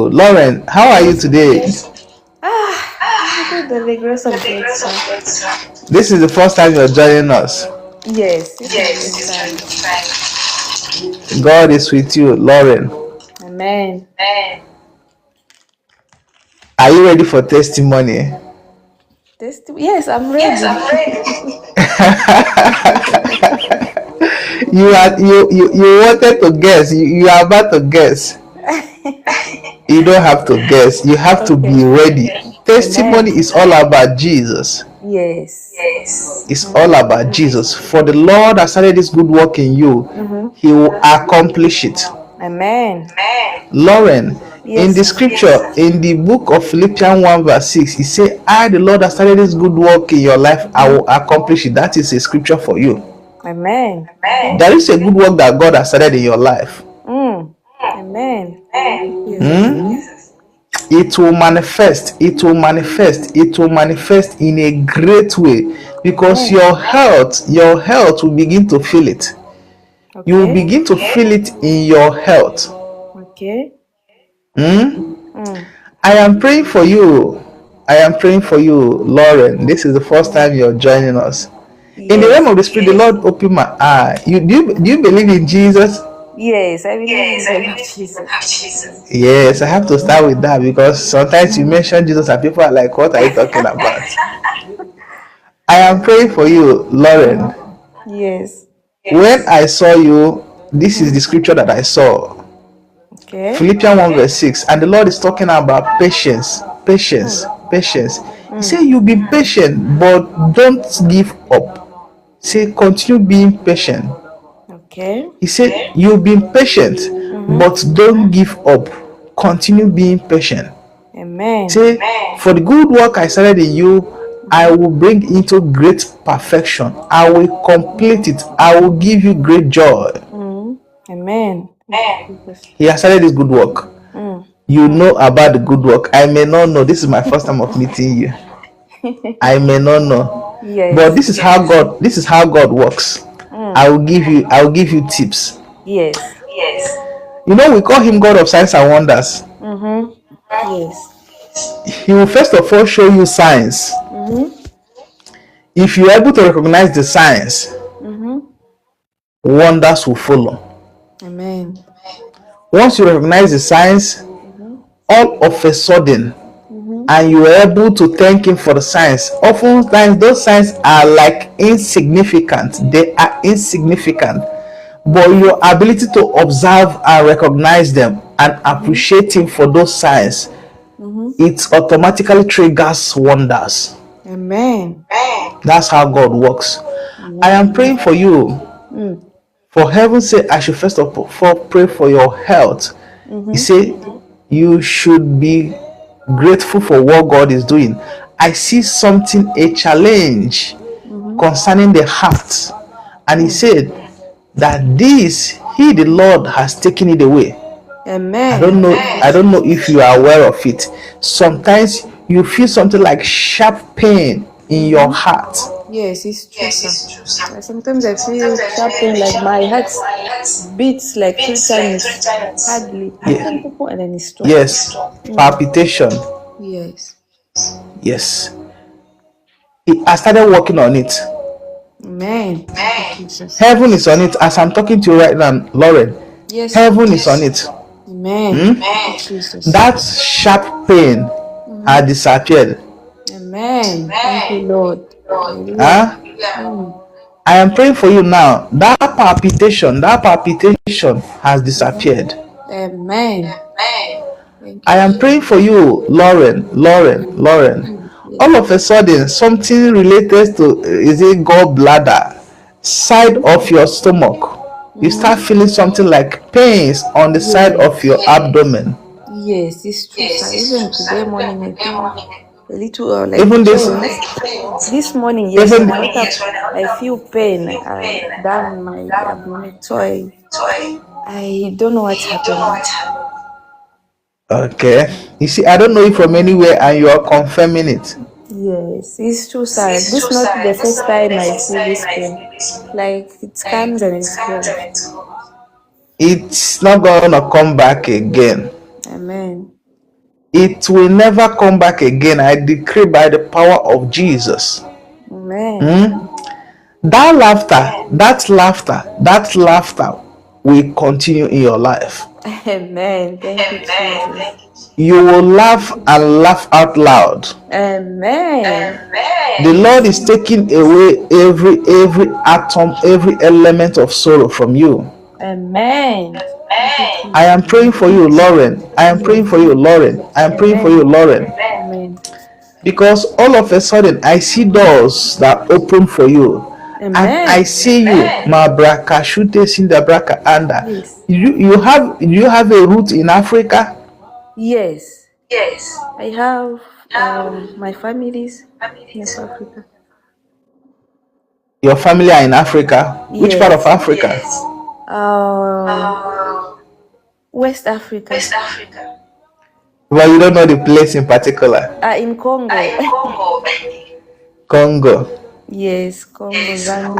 Lauren, how are you today? By the grace of God, sir. This is the first time you're joining us. Yes, this is the first time. God is with you, Lauren. Amen. Are you ready for testimony? Yes, I'm ready. You wanted to guess. You are about to guess. You don't have to guess. You have to be ready. Testimony Amen. is all about Jesus. Yes. It's all about Jesus. For the Lord has started this good work in you, He will accomplish it. Amen. Lauren, in Yes, the sir. scripture, in the book of Philippians 1 verse 6, He said, I, the Lord, has started this good work in your life, I will accomplish it. That is a scripture for you. Amen. There is a good work that God has started in your life. Amen. Jesus. It will manifest, it will manifest, it will manifest in a great way, because your health will begin to feel it. Okay. You will begin to feel it in your health. Okay. I am praying for you. I am praying for you, Lauren. This is the first time you're joining us. In the realm of the spirit, the Lord opened my eye. Do you believe in Jesus? Yes, I believe in the Lord Jesus. Yes, I have to start with that, because sometimes you mention Jesus and people are like, what are you talking about? I am praying for you, Lauren. Yes. When I saw you, this is the scripture that I saw. Okay. Philippians 1 verse 6. And the Lord is talking about patience. Patience. Patience. He said, you be patient, but don't give up. Say, continue being patient. Okay. He said, you've been patient, but don't give up. Continue being patient. Amen. Say, for the good work I started in you, I will bring into great perfection. I will complete it. I will give you great joy. Amen. He has started this good work. You know about the good work. I may not know. This is my first time of meeting you. I may not know. Yes. But this is how God works. I will give you tips. Yes. You know, we call him God of signs and wonders. Yes. He will first of all show you signs. If you're able to recognize the signs, wonders will follow. Amen. Once you recognize the signs, all of a sudden, and you are able to thank him for the signs. Oftentimes, those signs are like insignificant. They are insignificant. But your ability to observe and recognize them and appreciate him for those signs, it automatically triggers wonders. Amen. That's how God works. I am praying for you. For heaven's sake, I should first of all pray for your health. You say you should be grateful for what God is doing. I see something, a challenge concerning the heart. And he said that this, he the Lord has taken it away. Amen. I don't know if you are aware of it. Sometimes you feel something like sharp pain in your heart. Yes, it's true, sir. Sometimes I feel sharp pain, like my heart beats like 3 times hardly, and then it stops. Yes, palpitation. Yes. Yes, I started working on it. Amen. Jesus. Heaven is on it. As I'm talking to you right now, Lauren, Yes. heaven is on it. Amen. Jesus. That sharp pain had disappeared. Amen. Thank you, Lord. Huh? I am praying for you now. That palpitation has disappeared. Amen. I am praying for you, Lauren. All of a sudden, something related to, is it gallbladder, side of your stomach. You start feeling something like pains on the side of your abdomen. Yes, it's true, sir. Even today morning, I feel a little like Even this, this morning, yes, when I wake up, I feel pain down my abdomen. So I don't know what's happening. okay. You see, I don't know you from anywhere, and you are confirming it. Yes, it's true, sir. This is not the first time I feel this pain. Like it comes and it goes. It's not gonna come back again. Amen. It will never come back again. I decree by the power of Jesus. Amen. That laughter will continue in your life. Amen. Thank you, Jesus. You will laugh and laugh out loud. Amen. The Lord is taking away every atom, every element of sorrow from you. Amen. Thank you, Jesus. I am praying for you, Lauren. I am praying for you, Lauren. I am praying for you, Amen. Lauren. Amen. Because all of a sudden I see doors that open for you. And I Amen. see you, Mabraka Shute Sindabraka Anda. Yes. You have a root in Africa? Yes. I have my families in West Africa. Your family are in Africa? Which part of Yes. Africa? West Africa. Well, you don't know the place in particular. In Congo. Congo. Yes, Congo, Zambia.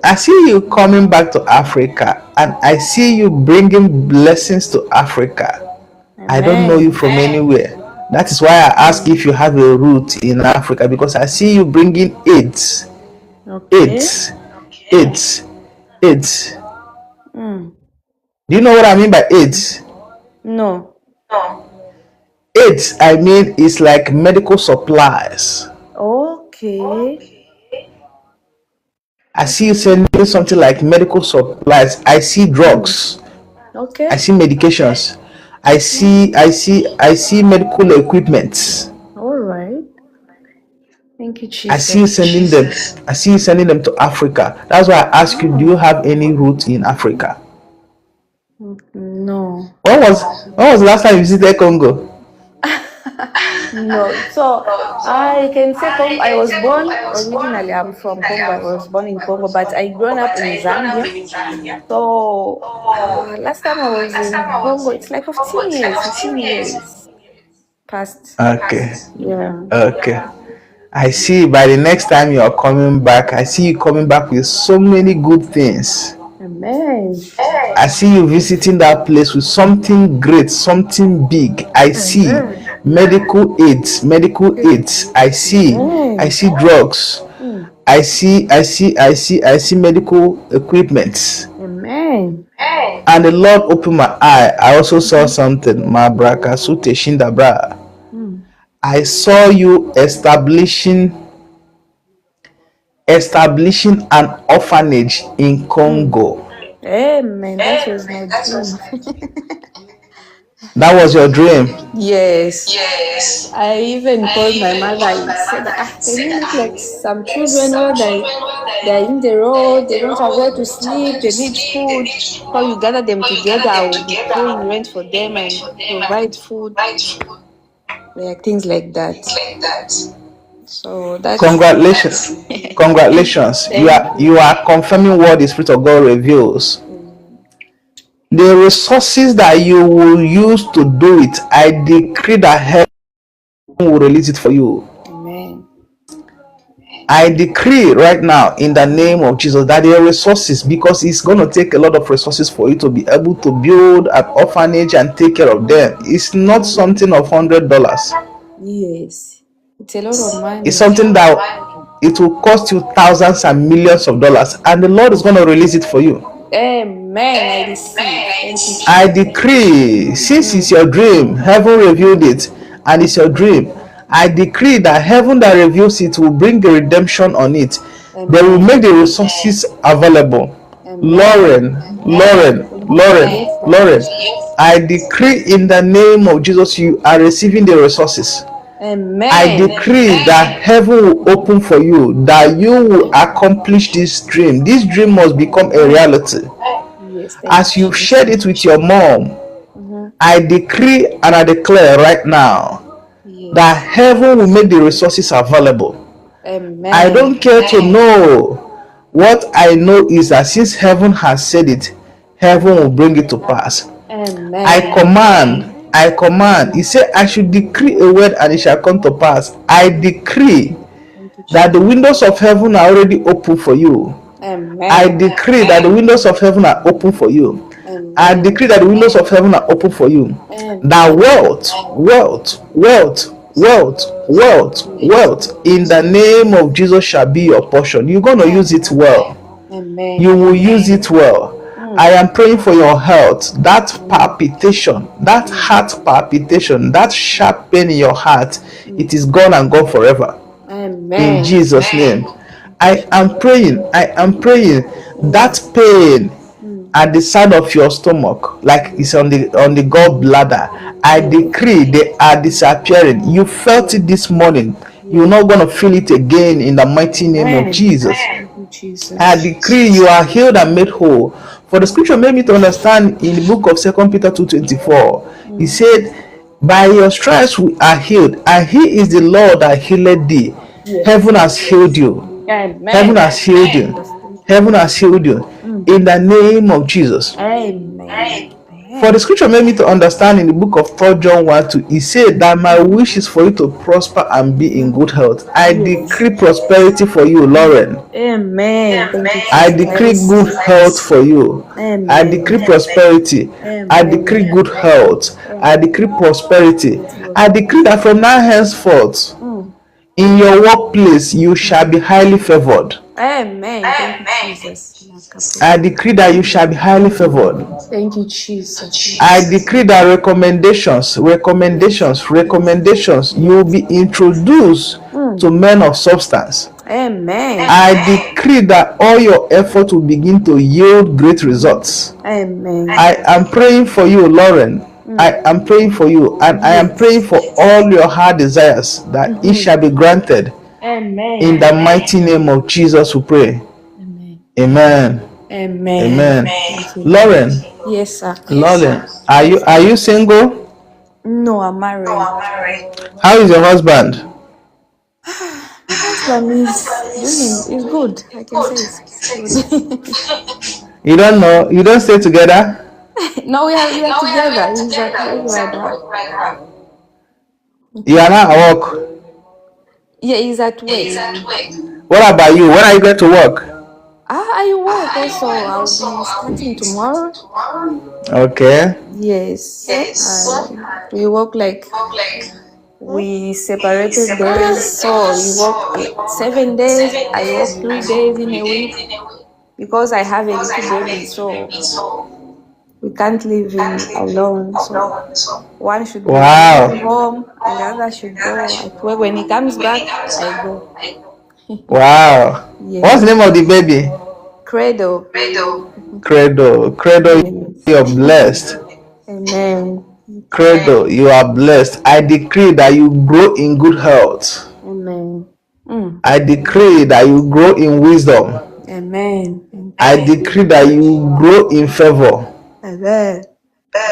I see you coming back to Africa, and I see you bringing blessings to Africa. I don't know you Amen. from anywhere. That is why I ask if you have a root in Africa, because I see you bringing AIDS. Okay. AIDS. Mm. Do you know what I mean by AIDS? No. AIDS, I mean, is like medical supplies. Okay. I see you sending something like medical supplies. I see drugs. Okay. I see medications. I see medical equipment. All right. Thank you, Jesus. I see you sending them. I see you sending them to Africa. That's why I ask you, do you have any root in Africa? No. When was the last time you visited Congo? No. So I can say Congo. I was born originally. I'm from Congo. I was born in Congo, but I grown up in Zambia. So last time I was in Congo, it's like 15 years past. Okay. Yeah. Okay. I see by the next time you are coming back, I see you coming back with so many good things. Amen. I see you visiting that place with something great, something big. I see medical aids. I see drugs. I see medical equipment. Amen. And the Lord opened my eye. I also saw something. Mabraka Sute Shindabra. I saw you establishing an orphanage in Congo. Amen. That was my dream. That was your dream. Yes. I even called my mother. I said, can you look like some children where they're in the road, they don't have where to sleep, they need food. How you gather them together, I will be paying rent for them and provide food. Like things like that. So that's Congratulations. Congratulations. You are confirming what the Spirit of God reveals. The resources that you will use to do it, I decree that heaven will release it for you. Amen. I decree right now in the name of Jesus that the resources, because it's going to take a lot of resources for you to be able to build an orphanage and take care of them. It's not something of $100. Yes. It's a lot of money. It's something that it will cost you thousands and millions of dollars, and the Lord is going to release it for you. Amen. I receive. Thank you, Jesus. I decree, since it's your dream, heaven revealed it, and it's your dream. I decree that heaven that reveals it will bring a redemption on it. Amen. They will make the resources available. Amen. Lauren, I decree in the name of Jesus, you are receiving the resources. Amen. I decree that heaven will open for you, that you will accomplish this dream. This dream must become a reality. Yes, as you shared it with your mom, I decree and I declare right now that heaven will make the resources available. Amen. I don't care to know. What I know is that since heaven has said it, heaven will bring it to pass. Amen. I command. He said, I should decree a word and it shall come to pass. I decree that the windows of heaven are already open for you. Amen. I decree that the windows of heaven are open for you. I decree that the windows of heaven are open for you. That wealth in the name of Jesus shall be your portion. You're going to use it well. You will use it well. I am praying for your health. That palpitation, that heart palpitation, that sharp pain in your heart, it is gone and gone forever. In Jesus' name. I am praying that pain at the side of your stomach, like it's on the gallbladder, I decree they are disappearing. You felt it this morning. You're not going to feel it again in the mighty name of Jesus. I decree you are healed and made whole. For the scripture made me to understand in the book of 2 Peter 2:24. He said, by your stripes we are healed, and he is the Lord that healed thee. Heaven has healed you. Heaven has healed you. Heaven has healed you. In the name of Jesus. For the scripture made me to understand in the book of 3 John 1:2, he said that my wish is for you to prosper and be in good health. I decree prosperity for you, Lauren. I decree good health for you. I decree prosperity. I decree good health. I decree prosperity. I decree that from now henceforth, in your workplace, you shall be highly favored. Thank you, Jesus. I decree that you shall be highly favored. Thank you, Jesus. I decree that recommendations, you will be introduced to men of substance. I decree that all your effort will begin to yield great results. I am praying for you, Lauren. I am praying for you, and I am praying for all your heart desires, that it shall be granted. In the mighty name of Jesus we pray. Amen. Lauren. Yes, sir. Lauren, are you single? No, I'm married. How is your husband? Husband is good. I can say it's good. You don't know? You don't stay together? No, we are together. He's at work right now. You are not at work? Yeah, he's at work. What about you? When are you going to work? I work also. I'll be starting tomorrow. Okay. Yes. We work like we separated days. So we work 7 days. I work 3 days in a week because I have a little baby. So we can't leave him alone. So one should be home and the other should go at work. When he comes back, I go. Wow. Yes. What's the name of the baby? Credo. Yes. You're blessed. Amen. Credo, you are blessed. I decree that you grow in good health. Amen. I decree that you grow in wisdom. Amen. I decree that you grow in favor. Amen.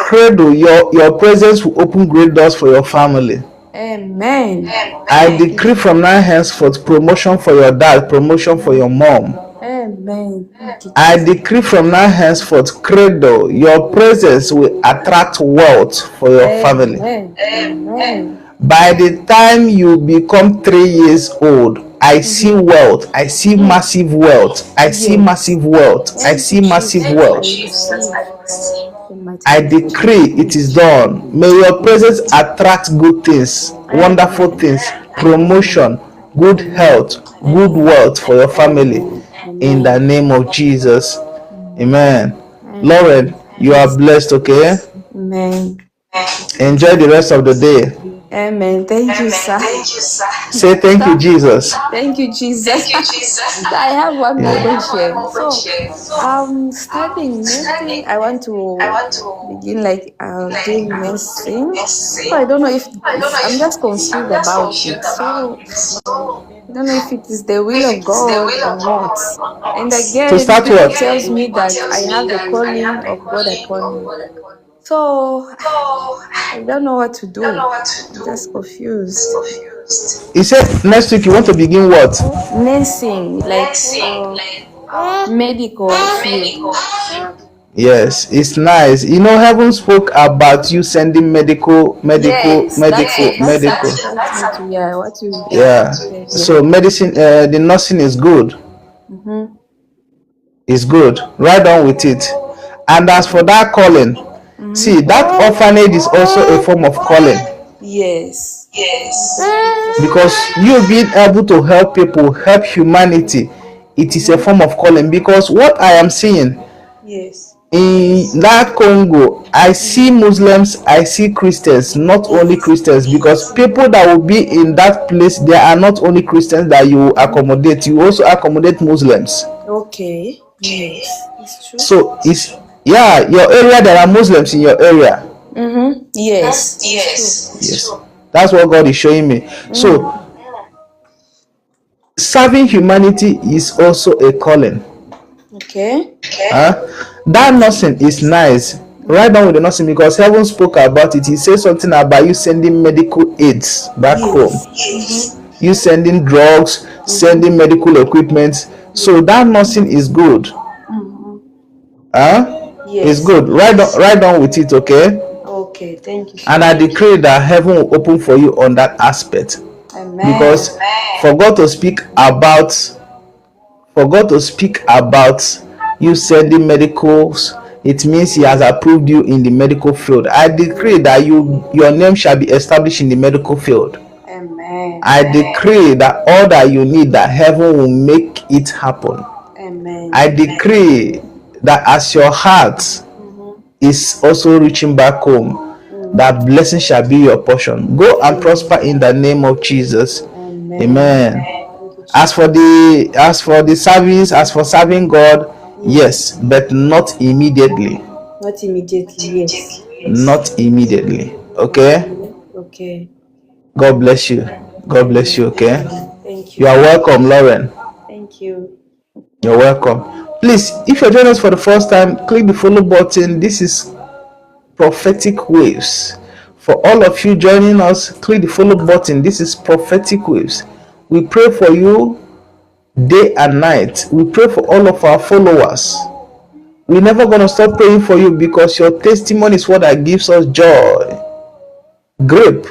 Credo, your presence will open great doors for your family. Amen. I decree from now henceforth promotion for your dad, promotion for your mom. Amen. I decree from now henceforth, Credo, your presence will attract wealth for your family. Amen. By the time you become 3 years old, I see wealth. I see massive wealth. I see massive wealth. I see massive wealth. I decree it is done. May your presence attract good things, wonderful things, promotion, good health, good wealth for your family. In the name of Jesus. Amen. Lauren, you are blessed, okay? Amen. Enjoy the rest of the day. Amen. Thank you, sir. Say thank you, Jesus. Thank you, Jesus. I have one more question. So, starting nursing, I want to begin doing nursing. So I don't know if I'm just confused about it. So I don't know if it is the will of God or not. And again, it tells me that I have the calling of God upon me. So I don't know what to do. I'm just confused. You said next week you want to begin what? Nursing, medical field. Yes, it's nice. You know, heaven spoke about you sending medical. Yeah. So medicine, the nursing is good. It's good. Right on with it. And as for that calling, see, that orphanage is also a form of calling. Yes. Because you being able to help people, help humanity, it is a form of calling. Because what I am seeing in that Congo, I see Muslims, I see Christians, not only Christians, because people that will be in that place, there are not only Christians that you accommodate, you also accommodate Muslims. Okay. Yes, it's true. So it's, yeah, your area, there are Muslims in your area. Yes. Yes, that's what God is showing me. So serving humanity is also a calling. Okay. That nursing is nice. Right down with the nursing, because heaven spoke about it. He said something about you sending medical aids back home, you sending drugs, sending medical equipment. So that nursing is good. It's good. Right down with it. Okay, thank you. And I decree that heaven will open for you on that aspect. Amen. Because for God to speak about you sending medicals, it means he has approved you in the medical field. I decree that your name shall be established in the medical field. Amen. I decree that all that you need, that heaven will make it happen. Amen. I decree that as your heart is also reaching back home, that blessing shall be your portion. Go and prosper in the name of Jesus. Amen. As for the service, as for serving God, yes, but not immediately. Not immediately, yes. Not immediately. Okay? Okay. God bless you. God bless you, okay? Thank you. You are welcome, Lauren. Thank you. You're welcome. Please, if you're joining us for the first time, click the follow button. This is Prophetic Waves. For all of you joining us, click the follow button. This is Prophetic Waves. We pray for you day and night. We pray for all of our followers. We're never going to stop praying for you, because your testimony is what that gives us joy. Grape